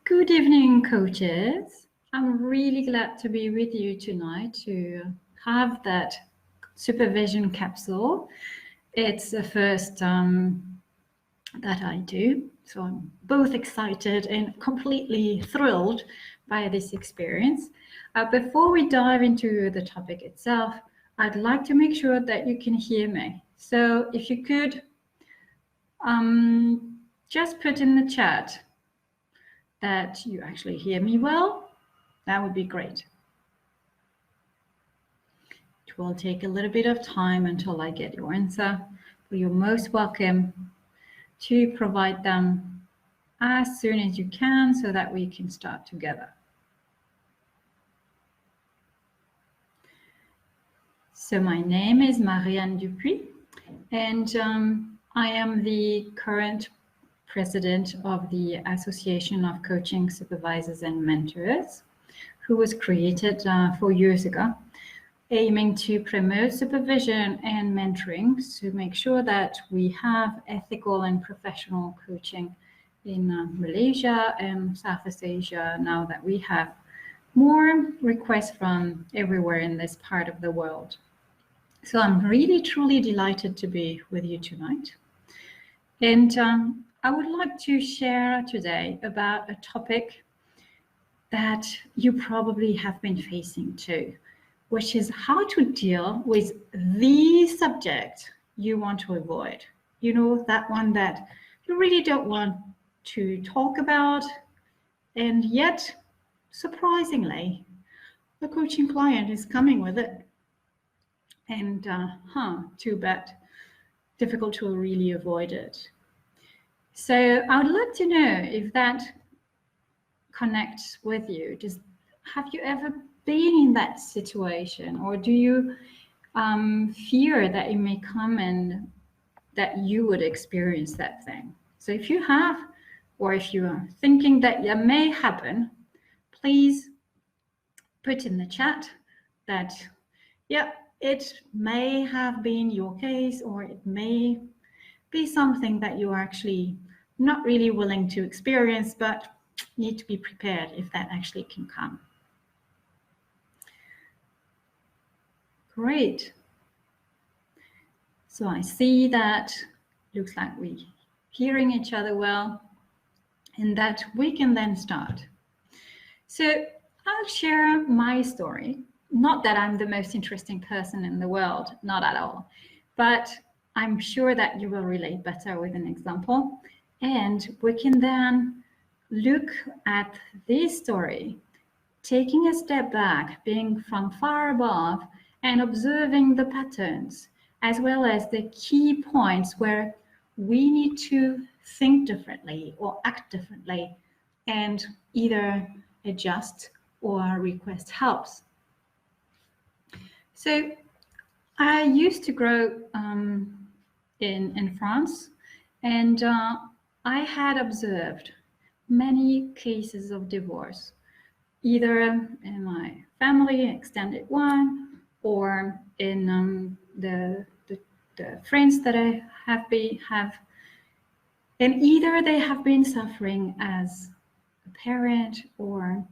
Good evening, coaches. I'm really glad to be with you tonight to have that supervision capsule. It's the first that I do, so I'm both excited and completely thrilled by this experience. Before we dive into the topic itself, I'd like to make sure that you can hear me. So if you could just put in the chat that you actually hear me well, that would be great. It will take a little bit of time until I get your answer, but you're most welcome to provide them as soon as you can so that we can start together. So my name is Marianne Dupuis, and I am the current president of the Association of Coaching Supervisors and Mentors, who was created 4 years ago, aiming to promote supervision and mentoring to make sure that we have ethical and professional coaching in Malaysia and Southeast Asia, now that we have more requests from everywhere in this part of the world. So I'm really, truly delighted to be with you tonight. And I would like to share today about a topic that you probably have been facing too, which is how to deal with the subject you want to avoid. You know, that one that you really don't want to talk about, and yet, surprisingly, the coaching client is coming with it. And too bad, difficult to really avoid it. So I would like to know if that connects with you. Have you ever been in that situation, or do you fear that you may come and that you would experience that thing? So if you have, or if you are thinking that it may happen, please put in the chat that, yeah, it may have been your case, or it may be something that you're actually not really willing to experience, but need to be prepared if that actually can come. Great. So I see that looks like we're hearing each other well, and that we can then start. So I'll share my story. Not that I'm the most interesting person in the world, not at all, but I'm sure that you will relate better with an example, and we can then look at this story, taking a step back, being from far above and observing the patterns, as well as the key points where we need to think differently or act differently and either adjust or request helps. So I used to grow in France, and I had observed many cases of divorce, either in my family, extended one, or in the friends that I have, and either they have been suffering as a parent or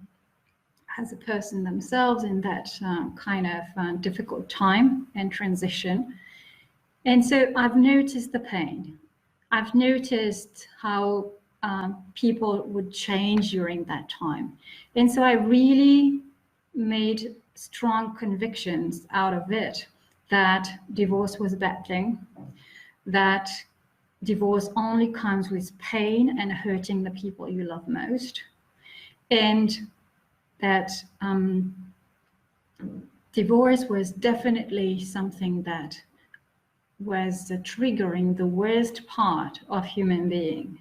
as a person themselves in that kind of difficult time and transition. And so I've noticed the pain. I've noticed how people would change during that time. And so I really made strong convictions out of it that divorce was a bad thing, that divorce only comes with pain and hurting the people you love most, and that divorce was definitely something that was triggering the worst part of human being,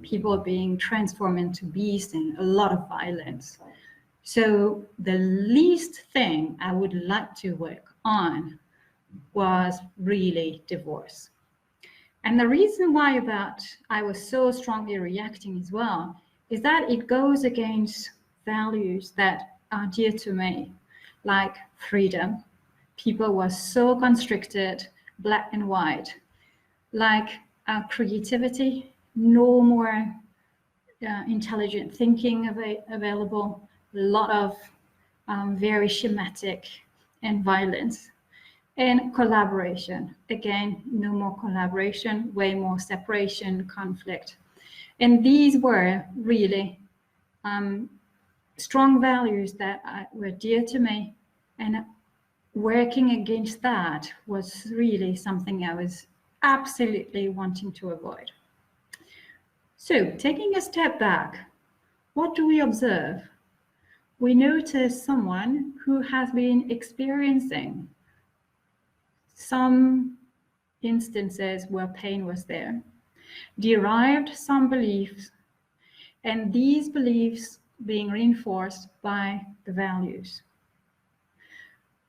people being transformed into beasts and a lot of violence. So the least thing I would like to work on was really divorce. And the reason why I was so strongly reacting as well is that it goes against values that are dear to me, like freedom. People were so constricted, black and white, like creativity, no more intelligent thinking available, a lot of very schematic and violence. And collaboration. Again, no more collaboration, way more separation, conflict. And these were really strong values that were dear to me. And working against that was really something I was absolutely wanting to avoid. So, taking a step back, what do we observe? We notice someone who has been experiencing some instances where pain was there, derived some beliefs, and these beliefs being reinforced by the values.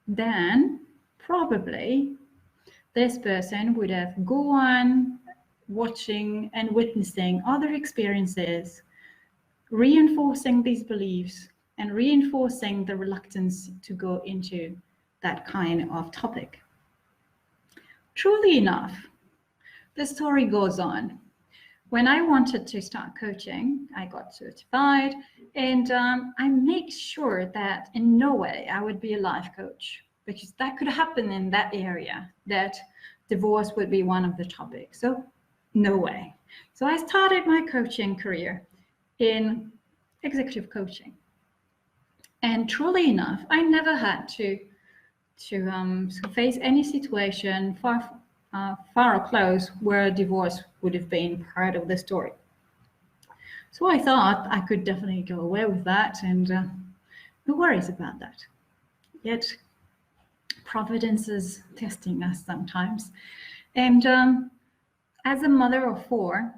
Then probably this person would have gone on watching and witnessing other experiences, reinforcing these beliefs and reinforcing the reluctance to go into that kind of topic. Truly enough, the story goes on. When I wanted to start coaching, I got certified, and I make sure that in no way I would be a life coach, because that could happen in that area, that divorce would be one of the topics. So no way. So I started my coaching career in executive coaching. And truly enough, I never had to face any situation far or close where divorce would have been part of the story. So I thought I could definitely go away with that, and no worries about that. Yet Providence is testing us sometimes. And as a mother of 4,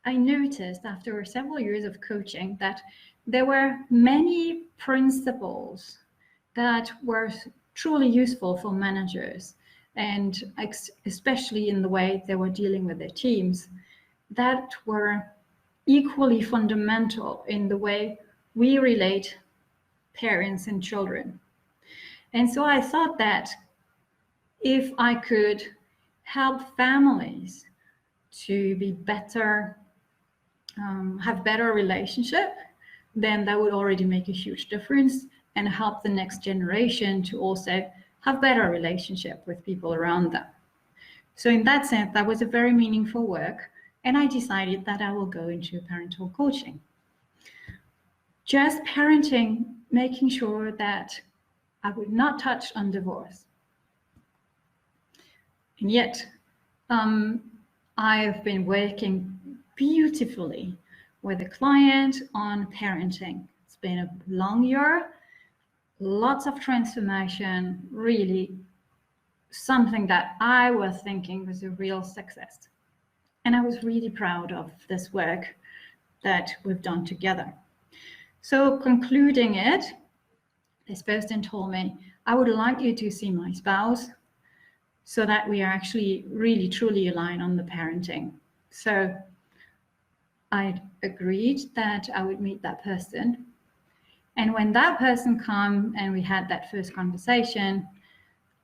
I noticed after several years of coaching that there were many principles that were truly useful for managers, and especially in the way they were dealing with their teams, that were equally fundamental in the way we relate parents and children. And so I thought that if I could help families to be better, have better relationship, then that would already make a huge difference and help the next generation to also have better relationship with people around them. So in that sense, that was a very meaningful work, and I decided that I will go into parental coaching. Just parenting, making sure that I would not touch on divorce. And yet, I have been working beautifully with a client on parenting. It's been a long year, lots of transformation, really something that I was thinking was a real success. And I was really proud of this work that we've done together. So concluding it, this person told me, I would like you to see my spouse so that we are actually really truly aligned on the parenting. So I agreed that I would meet that person. And when that person came and we had that first conversation,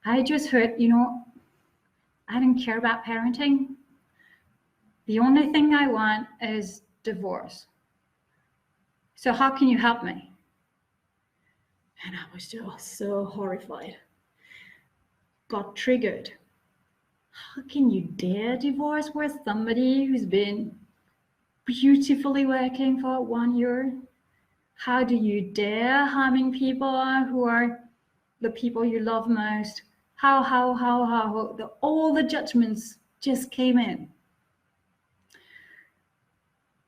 I just heard, I don't care about parenting. The only thing I want is divorce. So how can you help me? And I was just so horrified. Got triggered. How can you dare divorce with somebody who's been beautifully working for 1 year? How do you dare harming people who are the people you love most? How? All the judgments just came in.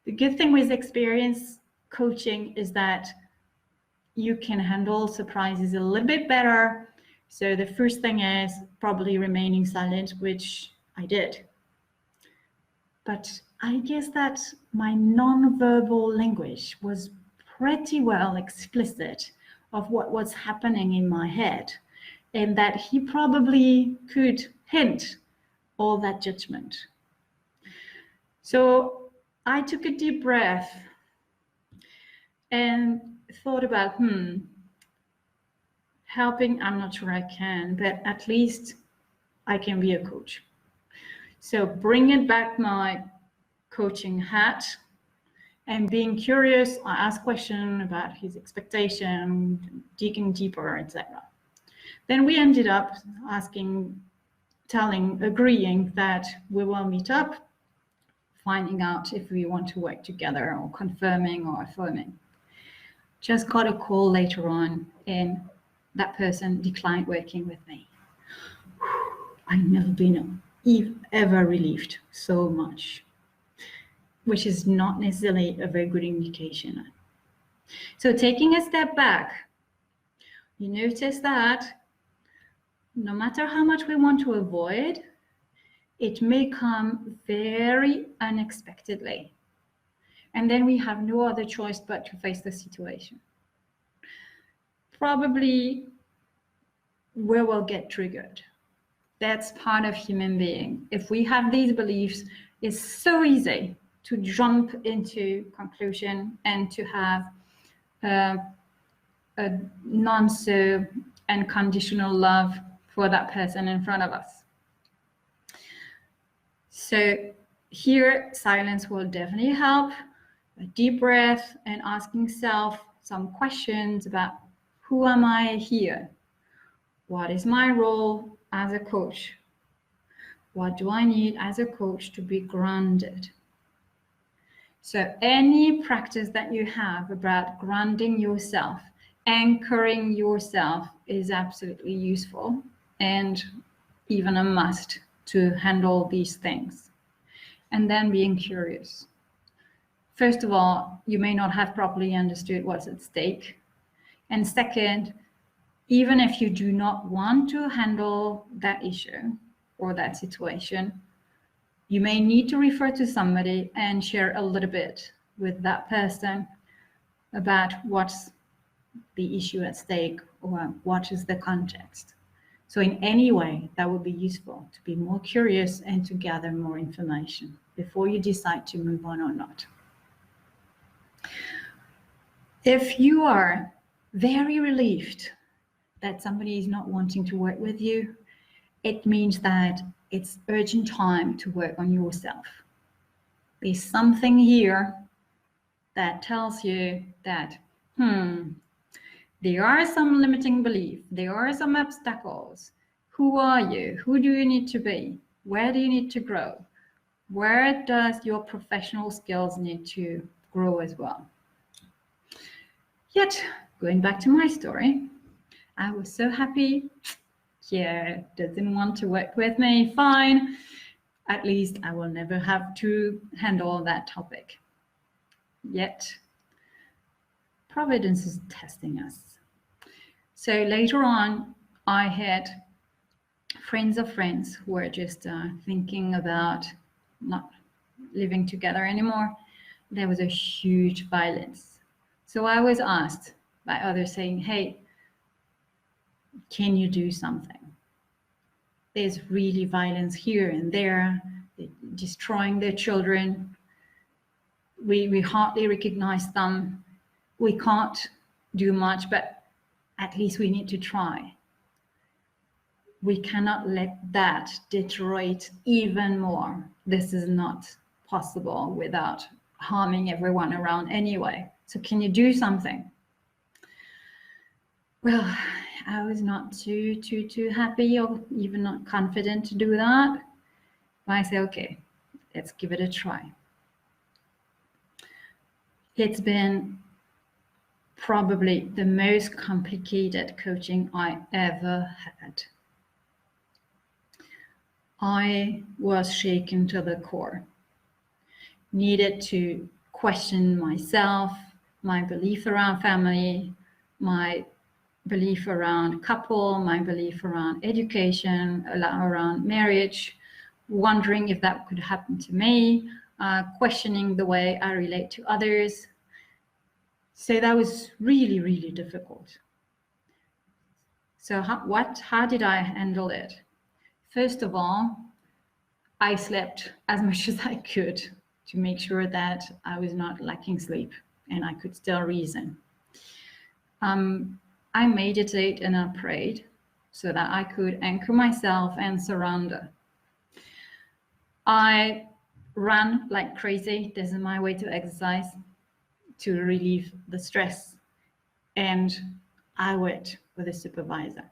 The good thing with experience coaching is that you can handle surprises a little bit better. So the first thing is probably remaining silent, which I did. But I guess that my non-verbal language was pretty well explicit of what was happening in my head, and that he probably could hint all that judgment. So I took a deep breath and thought about, helping, I'm not sure I can, but at least I can be a coach. So bringing back my coaching hat And being curious, I asked questions about his expectation, digging deeper, etc. Then we ended up agreeing that we will meet up, finding out if we want to work together, or confirming or affirming. Just got a call later on, and that person declined working with me. I've never been ever relieved so much, which is not necessarily a very good indication. So taking a step back, you notice that no matter how much we want to avoid, it may come very unexpectedly. And then we have no other choice but to face the situation. Probably we will get triggered. That's part of human being. If we have these beliefs, it's so easy to jump into conclusion and to have a non-so unconditional love for that person in front of us. So here, silence will definitely help. A deep breath and asking self some questions about who am I here? What is my role as a coach? What do I need as a coach to be grounded? So any practice that you have about grounding yourself, anchoring yourself is absolutely useful and even a must to handle these things. And then being curious. First of all, you may not have properly understood what's at stake. And second, even if you do not want to handle that issue or that situation, you may need to refer to somebody and share a little bit with that person about what's the issue at stake or what is the context. So in any way, that would be useful to be more curious and to gather more information before you decide to move on or not. If you are very relieved that somebody is not wanting to work with you, it means that it's urgent time to work on yourself. There's something here that tells you that, there are some limiting beliefs, there are some obstacles. Who are you? Who do you need to be? Where do you need to grow? Where does your professional skills need to grow as well? Yet, going back to my story, I was so happy. Yeah, doesn't want to work with me, fine. At least I will never have to handle that topic. Yet, Providence is testing us. So later on, I had friends of friends who were just thinking about not living together anymore. There was a huge violence. So I was asked by others saying, hey, can you do something? There's really violence here and there, destroying their children. We hardly recognize them. We can't do much, but at least we need to try. We cannot let that deteriorate even more. This is not possible without harming everyone around anyway. So can you do something? Well, I was not too happy or even not confident to do that. But I said, okay, let's give it a try. It's been probably the most complicated coaching I ever had. I was shaken to the core. Needed to question myself, my belief around family, my belief around couple, my belief around education, around marriage, wondering if that could happen to me, questioning the way I relate to others. So that was really, really difficult. So how did I handle it? First of all, I slept as much as I could to make sure that I was not lacking sleep and I could still reason. I meditated and I prayed so that I could anchor myself and surrender. I ran like crazy. This is my way to exercise. to relieve the stress. And I worked with a supervisor.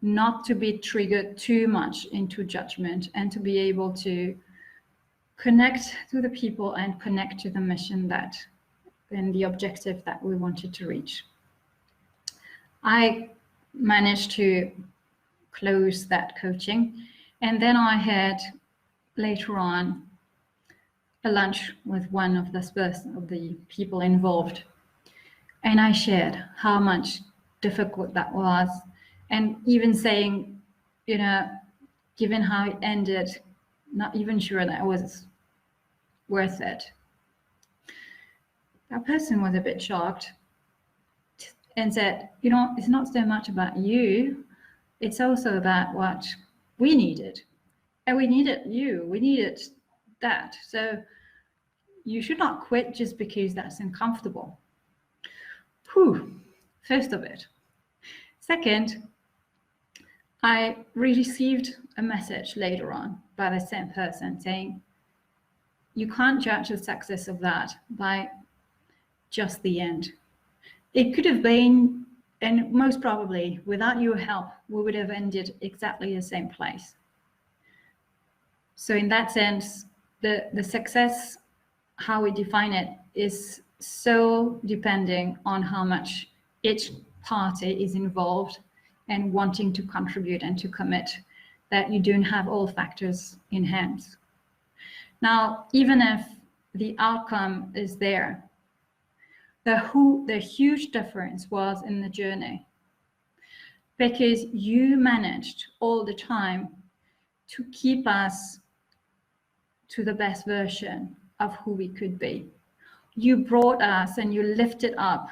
Not to be triggered too much into judgment and to be able to connect to the people and connect to the mission that and the objective that we wanted to reach. I managed to close that coaching, and then I had later on a lunch with one of the people involved, and I shared how much difficult that was, and even saying, you know, given how it ended, not even sure that it was worth it. That person was a bit shocked and said, you know, it's not so much about you, it's also about what we needed. And we needed you, we needed that. So you should not quit just because that's uncomfortable. Whew, first of it. Second, I received a message later on by the same person saying, you can't judge the success of that by just the end. It could have been, and most probably without your help, we would have ended exactly the same place. So in that sense, the success, how we define it, is so depending on how much each party is involved and wanting to contribute and to commit, that you don't have all factors in hand. Now, even if the outcome is there, the huge difference was in the journey, because you managed all the time to keep us to the best version of who we could be. You brought us and you lifted up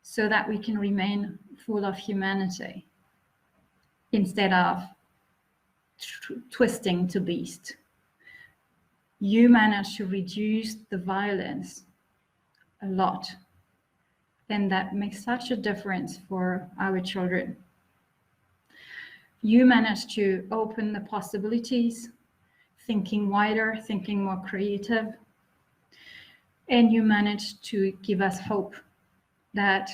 so that we can remain full of humanity instead of twisting to beast. You managed to reduce the violence a lot, and that makes such a difference for our children. You managed to open the possibilities, thinking wider, thinking more creative, and you managed to give us hope that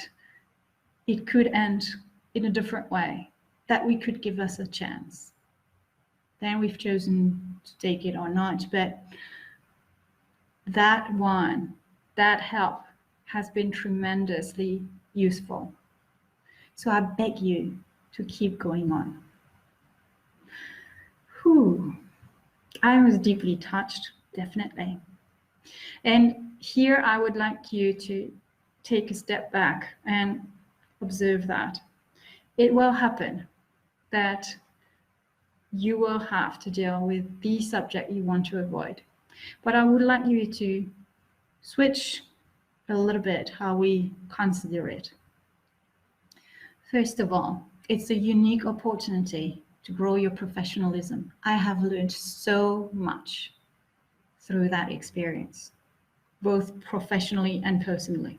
it could end in a different way, that we could give us a chance. Then we've chosen to take it or not, but that help has been tremendously useful. So I beg you to keep going on. I was deeply touched, definitely. And here I would like you to take a step back and observe that it will happen that you will have to deal with the subject you want to avoid. But I would like you to switch a little bit how we consider it. First of all, it's a unique opportunity to grow your professionalism. I have learned so much through that experience, both professionally and personally.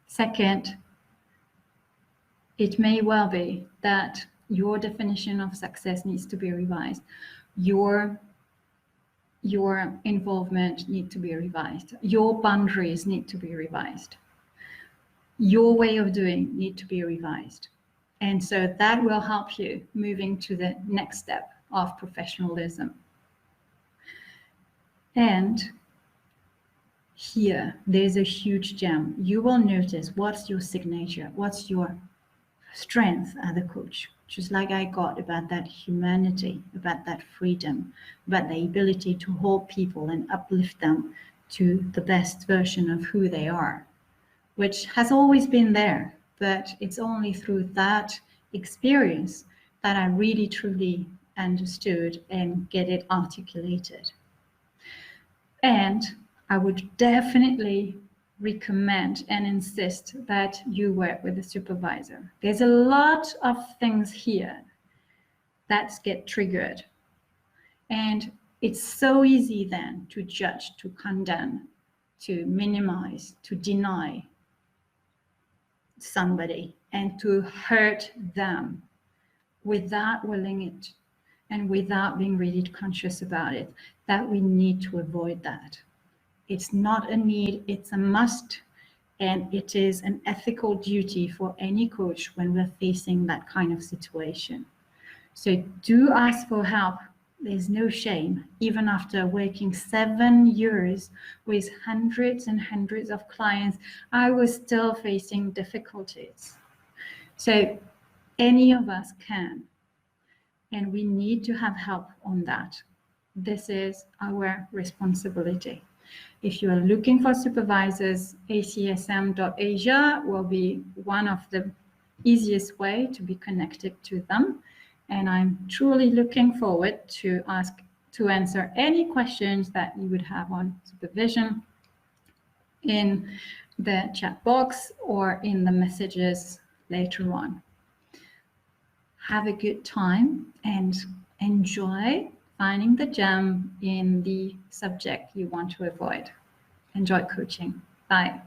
Second, it may well be that your definition of success needs to be revised. Your involvement needs to be revised. Your boundaries need to be revised. Your way of doing needs to be revised. And so that will help you moving to the next step of professionalism. And here, there's a huge gem. You will notice what's your signature, what's your strength as a coach, just like I got about that humanity, about that freedom, about the ability to hold people and uplift them to the best version of who they are, which has always been there, but it's only through that experience that I really truly understood and get it articulated. And I would definitely recommend and insist that you work with a supervisor. There's a lot of things here that get triggered. And it's so easy then to judge, to condemn, to minimize, to deny somebody and to hurt them without willing it and without being really conscious about it, that we need to avoid that. It's not a need, it's a must. And it is an ethical duty for any coach when we're facing that kind of situation. So do ask for help. There's no shame. Even after working 7 years with hundreds and hundreds of clients, I was still facing difficulties. So any of us can, and we need to have help on that. This is our responsibility. If you are looking for supervisors, acsm.asia will be one of the easiest way to be connected to them. And I'm truly looking forward to answer any questions that you would have on supervision in the chat box or in the messages later on. Have a good time and enjoy finding the gem in the subject you want to avoid. Enjoy coaching. Bye.